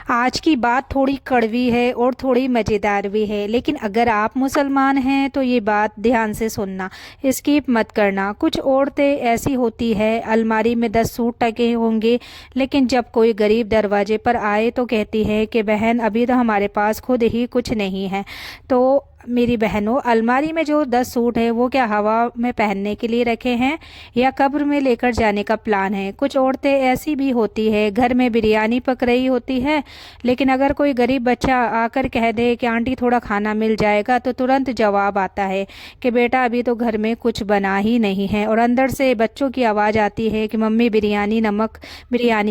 آج کی بات تھوڑی کڑوی ہے اور تھوڑی مزیدار بھی ہے، لیکن اگر آپ مسلمان ہیں تو یہ بات دھیان سے سننا، اسکپ مت کرنا۔ کچھ عورتیں ایسی ہوتی ہے، الماری میں 10 سوٹ ٹکے ہوں گے، لیکن جب کوئی غریب دروازے پر آئے تو کہتی ہے کہ بہن ابھی تو ہمارے پاس خود ہی کچھ نہیں ہے۔ تو میری بہنوں، الماری میں جو 10 سوٹ ہے وہ کیا ہوا میں پہننے کے لیے رکھے ہیں یا قبر میں لے کر جانے کا پلان ہے؟ کچھ عورتیں ایسی بھی ہوتی ہے، گھر میں بریانی پک رہی ہوتی ہے، لیکن اگر کوئی غریب بچہ آ کر کہہ دے کہ آنٹی تھوڑا کھانا مل جائے گا تو ترنت جواب آتا ہے کہ بیٹا ابھی تو گھر میں کچھ بنا ہی نہیں ہے، اور اندر سے بچوں کی آواز آتی ہے کہ ممی بریانی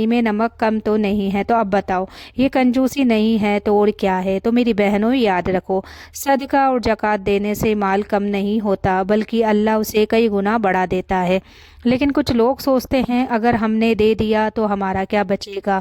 میں نمک کم تو نہیں ہے؟ تو اب بتاؤ، یہ کنجوسی نہیں ہے تو اور کیا ہے؟ تو میری بہنوں، یاد رکھو، صدقہ اور زکوٰۃ دینے سے مال کم نہیں ہوتا، بلکہ اللہ اسے کئی گنا بڑھا دیتا ہے۔ لیکن کچھ لوگ سوچتے ہیں اگر ہم نے دے دیا تو ہمارا کیا بچے گا؟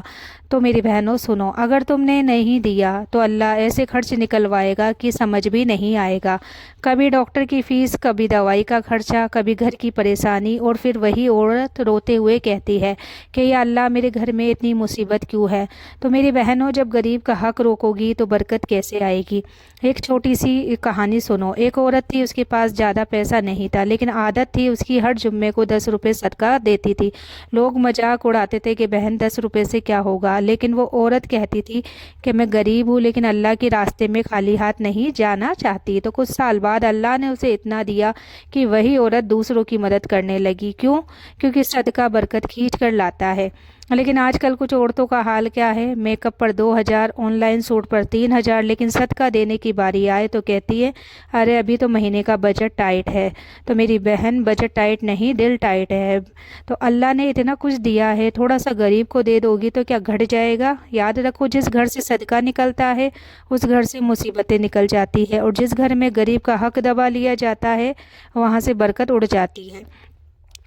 تو میری بہنوں سنو، اگر تم نے نہیں دیا تو اللہ ایسے خرچ نکلوائے گا کہ سمجھ بھی نہیں آئے گا۔ کبھی ڈاکٹر کی فیس، کبھی دوائی کا خرچہ، کبھی گھر کی پریشانی، اور پھر وہی عورت روتے ہوئے کہتی ہے کہ یا اللہ میرے گھر میں اتنی مصیبت کیوں ہے؟ تو میری بہنوں، جب غریب کا حق روکو گی تو برکت کیسے آئے گی؟ ایک چھوٹی سی کہانی سنو۔ ایک عورت تھی، اس کے پاس زیادہ پیسہ نہیں تھا، لیکن عادت تھی اس کی، ہر جمعے کو 10 روپے صدقہ دیتی تھی۔ لوگ مذاق اڑاتے تھے کہ بہن 10 روپے سے کیا ہوگا، لیکن وہ عورت کہتی تھی کہ میں غریب ہوں لیکن اللہ کے راستے میں خالی ہاتھ نہیں جانا چاہتی۔ تو کچھ سال بعد اللہ نے اسے اتنا دیا کہ وہی عورت دوسروں کی مدد کرنے لگی۔ کیوں؟ کیونکہ صدقہ برکت کھینچ کر لاتا ہے۔ لیکن آج کل کچھ عورتوں کا حال کیا ہے؟ میک اپ پر 2000، آن لائن سوٹ پر 3000، لیکن صدقہ دینے کی باری آئے تو کہتی ہے ارے ابھی تو مہینے کا بجٹ ٹائٹ ہے۔ تو میری بہن، بجٹ ٹائٹ نہیں، دل ٹائٹ ہے۔ تو اللہ نے اتنا کچھ دیا ہے، تھوڑا سا غریب کو دے دو گی تو کیا گھٹ جائے گا؟ یاد رکھو، جس گھر سے صدقہ نکلتا ہے اس گھر سے مصیبتیں نکل جاتی ہے، اور جس گھر میں غریب کا حق دبا لیا جاتا ہے وہاں سے برکت اڑ جاتی ہے۔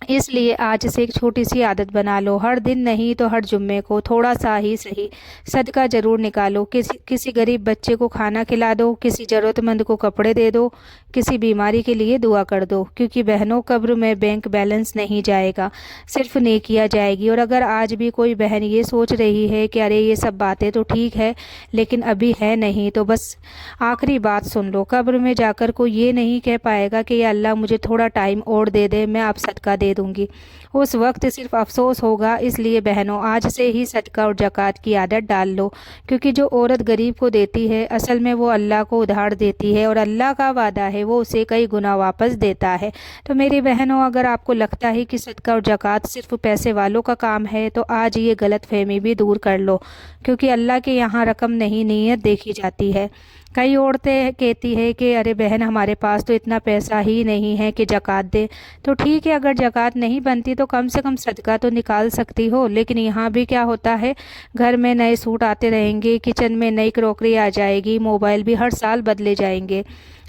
اس لیے آج سے ایک چھوٹی سی عادت بنا لو، ہر دن نہیں تو ہر جمعے کو تھوڑا سا ہی صحیح صدقہ ضرور نکالو۔ کسی غریب بچے کو کھانا کھلا دو، کسی ضرورت مند کو کپڑے دے دو، کسی بیماری کے لیے دعا کر دو، کیونکہ بہنوں، قبر میں بینک بیلنس نہیں جائے گا، صرف نیکیاں جائے گی۔ اور اگر آج بھی کوئی بہن یہ سوچ رہی ہے کہ ارے یہ سب باتیں تو ٹھیک ہے لیکن ابھی ہے نہیں، تو بس آخری بات سن لو، قبر میں جا کر کوئی یہ نہیں کہہ پائے گا کہ یا اللہ مجھے تھوڑا ٹائم اور دے دے، میں اب صدقہ دے دوں گی۔ اس وقت صرف افسوس ہوگا۔ اس لیے بہنوں، آج سے ہی صدقہ اور زکوٰۃ کی عادت ڈال لو، کیونکہ جو عورت غریب کو دیتی ہے اصل میں وہ اللہ کو ادھار دیتی ہے، اور اللہ کا وعدہ ہے وہ اسے کئی گنا واپس دیتا ہے۔ تو میری بہنوں، اگر آپ کو لگتا ہے کہ صدقہ اور زکوٰۃ صرف پیسے والوں کا کام ہے تو آج یہ غلط فہمی بھی دور کر لو، کیونکہ اللہ کے یہاں رقم نہیں، نیت دیکھی جاتی ہے۔ کئی عورتیں کہتی ہے کہ ارے بہن ہمارے پاس تو اتنا پیسہ ہی نہیں ہے کہ زکوٰۃ دے۔ تو ٹھیک ہے، اگر زکوٰۃ نہیں بنتی تو کم سے کم صدقہ تو نکال سکتی ہو۔ لیکن یہاں بھی کیا ہوتا ہے، گھر میں نئے سوٹ آتے رہیں گے، کچن میں نئی کروکری آ جائے گی، موبائل بھی ہر سال بدلے جائیں گے،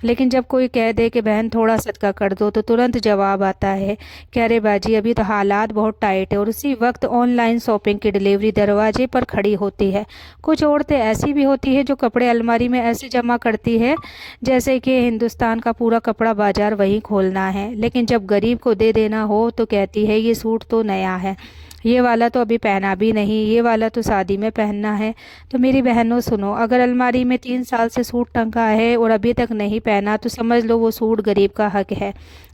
لیکن جب کوئی کہہ دے کہ بہن تھوڑا صدقہ کر دو تو ترنت جواب آتا ہے کہ ارے باجی ابھی تو حالات بہت ٹائٹ ہے، اور اسی وقت آن لائن شاپنگ کی ڈیلیوری دروازے پر کھڑی ہوتی ہے۔ کچھ عورتیں ایسی بھی ہوتی ہے جو کپڑے الماری میں ایسے جمع کرتی ہے جیسے کہ ہندوستان کا پورا کپڑا بازار وہیں کھولنا ہے، لیکن جب غریب کو دے دینا ہو تو کہتی ہے یہ سوٹ تو نیا ہے، یہ والا تو ابھی پہنا بھی نہیں، یہ والا تو شادی میں پہننا ہے۔ تو میری بہنوں سنو، اگر الماری میں 3 سال سے سوٹ ٹنگا ہے اور ابھی تک نہیں پہنا تو سمجھ لو وہ سوٹ غریب کا حق ہے،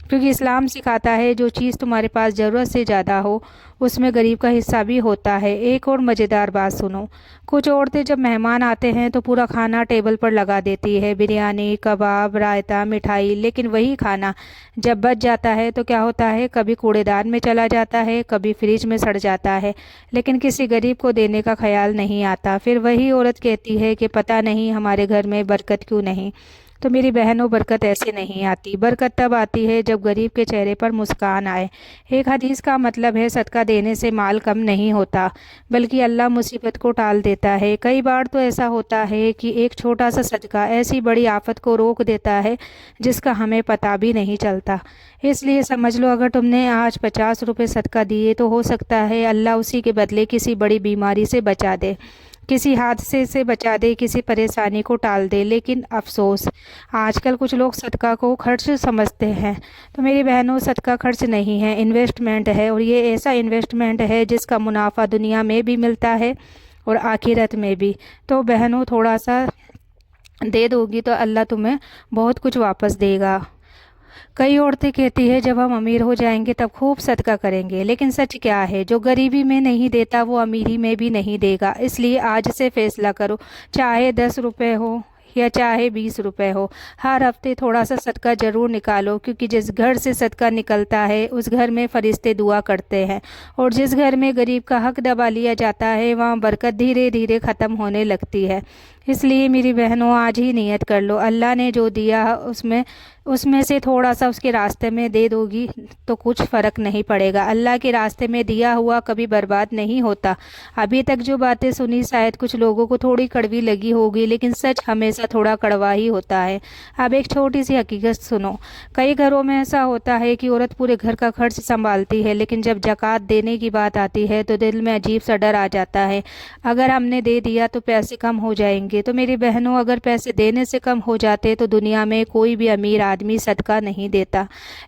کیونکہ اسلام سکھاتا ہے جو چیز تمہارے پاس ضرورت سے زیادہ ہو اس میں غریب کا حصہ بھی ہوتا ہے۔ ایک اور مزیدار بات سنو، کچھ عورتیں جب مہمان آتے ہیں تو پورا کھانا ٹیبل پر لگا دیتی ہے، بریانی، کباب، رائتا، مٹھائی، لیکن وہی کھانا جب بچ جاتا ہے تو کیا ہوتا ہے، کبھی کوڑے دان میں چلا جاتا ہے، کبھی فریج میں سڑ جاتا ہے، لیکن کسی غریب کو دینے کا خیال نہیں آتا۔ پھر وہی عورت کہتی ہے کہ پتہ نہیں ہمارے گھر میں برکت کیوں نہیں۔ تو میری بہنوں، برکت ایسے نہیں آتی، برکت تب آتی ہے جب غریب کے چہرے پر مسکان آئے۔ ایک حدیث کا مطلب ہے صدقہ دینے سے مال کم نہیں ہوتا بلکہ اللہ مصیبت کو ٹال دیتا ہے۔ کئی بار تو ایسا ہوتا ہے کہ ایک چھوٹا سا صدقہ ایسی بڑی آفت کو روک دیتا ہے جس کا ہمیں پتہ بھی نہیں چلتا۔ اس لیے سمجھ لو، اگر تم نے آج 50 روپے صدقہ دیے تو ہو سکتا ہے اللہ اسی کے بدلے کسی بڑی بیماری سے بچا دے، کسی حادثے سے بچا دے، کسی پریشانی کو ٹال دے۔ لیکن افسوس، آج کل کچھ لوگ صدقہ کو خرچ سمجھتے ہیں۔ تو میری بہنوں، صدقہ خرچ نہیں ہے، انویسٹمنٹ ہے، اور یہ ایسا انویسٹمنٹ ہے جس کا منافع دنیا میں بھی ملتا ہے اور آخرت میں بھی۔ تو بہنوں تھوڑا سا دے دوگی تو اللہ تمہیں بہت کچھ واپس دے گا۔ کئی عورتیں کہتی ہے جب ہم امیر ہو جائیں گے تب خوب صدقہ کریں گے، لیکن سچ کیا ہے، جو غریبی میں نہیں دیتا وہ امیری میں بھی نہیں دے گا۔ اس لیے آج سے فیصلہ کرو، چاہے 10 روپے ہو یا چاہے 20 روپے ہو، ہر ہفتے تھوڑا سا صدقہ ضرور نکالو، کیونکہ جس گھر سے صدقہ نکلتا ہے اس گھر میں فرشتے دعا کرتے ہیں، اور جس گھر میں غریب کا حق دبا لیا جاتا ہے وہاں برکت دھیرے دھیرے ختم ہونے لگتی ہے۔ اس لیے میری بہنوں آج ہی نیت کر لو، اللہ نے جو دیا اس میں سے تھوڑا سا اس کے راستے میں دے دو گی تو کچھ فرق نہیں پڑے گا۔ اللہ کے راستے میں دیا ہوا کبھی برباد نہیں ہوتا۔ ابھی تک جو باتیں سنی شاید کچھ لوگوں کو تھوڑی کڑوی لگی ہوگی، لیکن سچ ہمیشہ تھوڑا کڑوا ہی ہوتا ہے۔ اب ایک چھوٹی سی حقیقت سنو، کئی گھروں میں ایسا ہوتا ہے کہ عورت پورے گھر کا خرچ سنبھالتی ہے، لیکن جب زکوٰۃ دینے کی بات آتی ہے تو دل میں عجیب سا ڈر آ جاتا ہے، اگر ہم نے دے دیا تو پیسے کم ہو جائیں گے۔ تو میری بہنوں اگر پیسے دینے سے کم ہو جاتے تو دنیا میں کوئی بھی امیر آدمی صدقہ نہیں دیتا،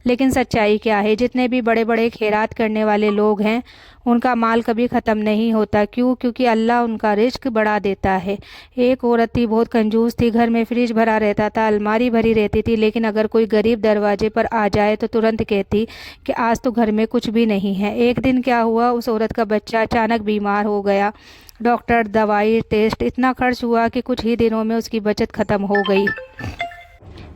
لیکن سچائی کیا ہے، جتنے بھی بڑے بڑے خیرات کرنے والے لوگ ہیں ان کا مال کبھی ختم نہیں ہوتا۔ کیوں؟ کیونکہ اللہ ان کا رزق بڑھا دیتا ہے۔ ایک عورت تھی، بہت کنجوس تھی، گھر میں فریج بھرا رہتا تھا، الماری بھری رہتی تھی، لیکن اگر کوئی غریب دروازے پر آ جائے تو ترنت کہتی کہ آج تو گھر میں کچھ بھی نہیں ہے۔ ایک دن کیا ہوا، اس عورت کا بچہ اچانک بیمار ہو گیا، ڈاکٹر، دوائی، ٹیسٹ، اتنا خرچ ہوا کہ کچھ ہی دنوں میں اس کی بچت ختم ہو گئی۔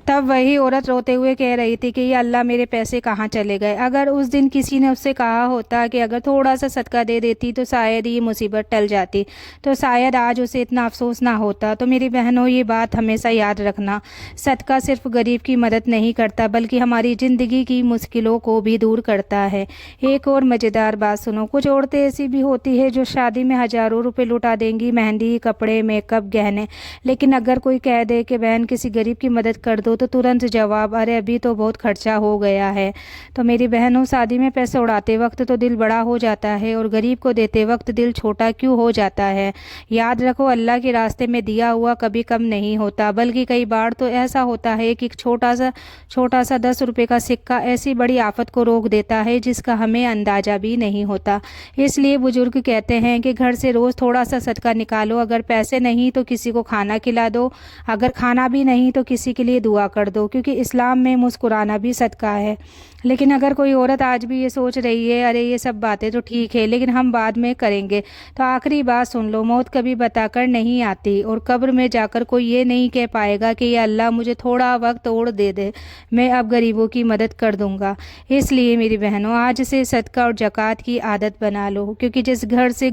تب وہی عورت روتے ہوئے کہہ رہی تھی کہ یہ اللہ میرے پیسے کہاں چلے گئے، اگر اس دن کسی نے اس سے کہا ہوتا کہ اگر تھوڑا سا صدقہ دے دیتی تو شاید یہ مصیبت ٹل جاتی، تو شاید آج اسے اتنا افسوس نہ ہوتا۔ تو میری بہنوں یہ بات ہمیشہ یاد رکھنا، صدقہ صرف غریب کی مدد نہیں کرتا بلکہ ہماری زندگی کی مشکلوں کو بھی دور کرتا ہے۔ ایک اور مزیدار بات سنو، کچھ عورتیں ایسی بھی ہوتی ہے جو شادی میں ہزاروں روپے لٹا دیں گی، مہندی، کپڑے، میک اپ، گہنے، لیکن اگر کوئی کہہ دے کہ بہن کسی غریب کی مدد کر دو تو ترنت جواب، ارے ابھی تو بہت خرچہ ہو گیا ہے۔ تو میری بہنوں شادی میں پیسے اڑاتے وقت تو دل بڑا ہو جاتا ہے، اور غریب کو دیتے وقت دل چھوٹا کیوں ہو جاتا ہے؟ یاد رکھو، اللہ کے راستے میں دیا ہوا کبھی کم نہیں ہوتا، بلکہ کئی بار تو ایسا ہوتا ہے کہ چھوٹا سا 10 روپے کا سکہ ایسی بڑی آفت کو روک دیتا ہے جس کا ہمیں اندازہ بھی نہیں ہوتا۔ اس لیے بزرگ کہتے ہیں کہ گھر سے روز تھوڑا سا صدقہ نکالو، اگر پیسے نہیں تو کسی کو کھانا کھلا دو، اگر کھانا بھی نہیں تو کسی کے لیے دعا کر دو، کیونکہ اسلام میں مسکرانا بھی صدقہ ہے۔ لیکن اگر کوئی عورت آج بھی یہ سوچ رہی ہے ارے یہ سب باتیں تو ٹھیک ہے لیکن ہم بعد میں کریں گے، تو آخری بات سن لو، موت کبھی بتا کر نہیں آتی، اور قبر میں جا کر کوئی یہ نہیں کہہ پائے گا کہ یا اللہ مجھے تھوڑا وقت اور دے دے، میں اب غریبوں کی مدد کر دوں گا۔ اس لیے میری بہنوں آج سے صدقہ اور زکوٰۃ کی عادت بنا لو، کیونکہ جس گھر سے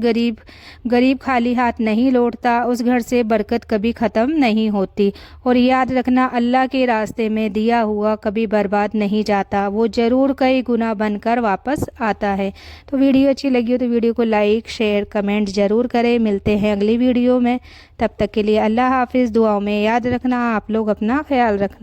غریب خالی ہاتھ نہیں لوٹتا اس گھر سے برکت کبھی ختم نہیں ہوتی۔ اور یاد رکھنا، اللہ کے راستے میں دیا ہوا کبھی برباد نہیں جاتا، وہ ضرور کئی گنا بن کر واپس آتا ہے۔ تو ویڈیو اچھی لگی ہو تو ویڈیو کو لائک، شیئر، کمنٹ ضرور کریں۔ ملتے ہیں اگلی ویڈیو میں، تب تک کے لیے اللہ حافظ۔ دعاؤں میں یاد رکھنا، آپ لوگ اپنا خیال رکھنا۔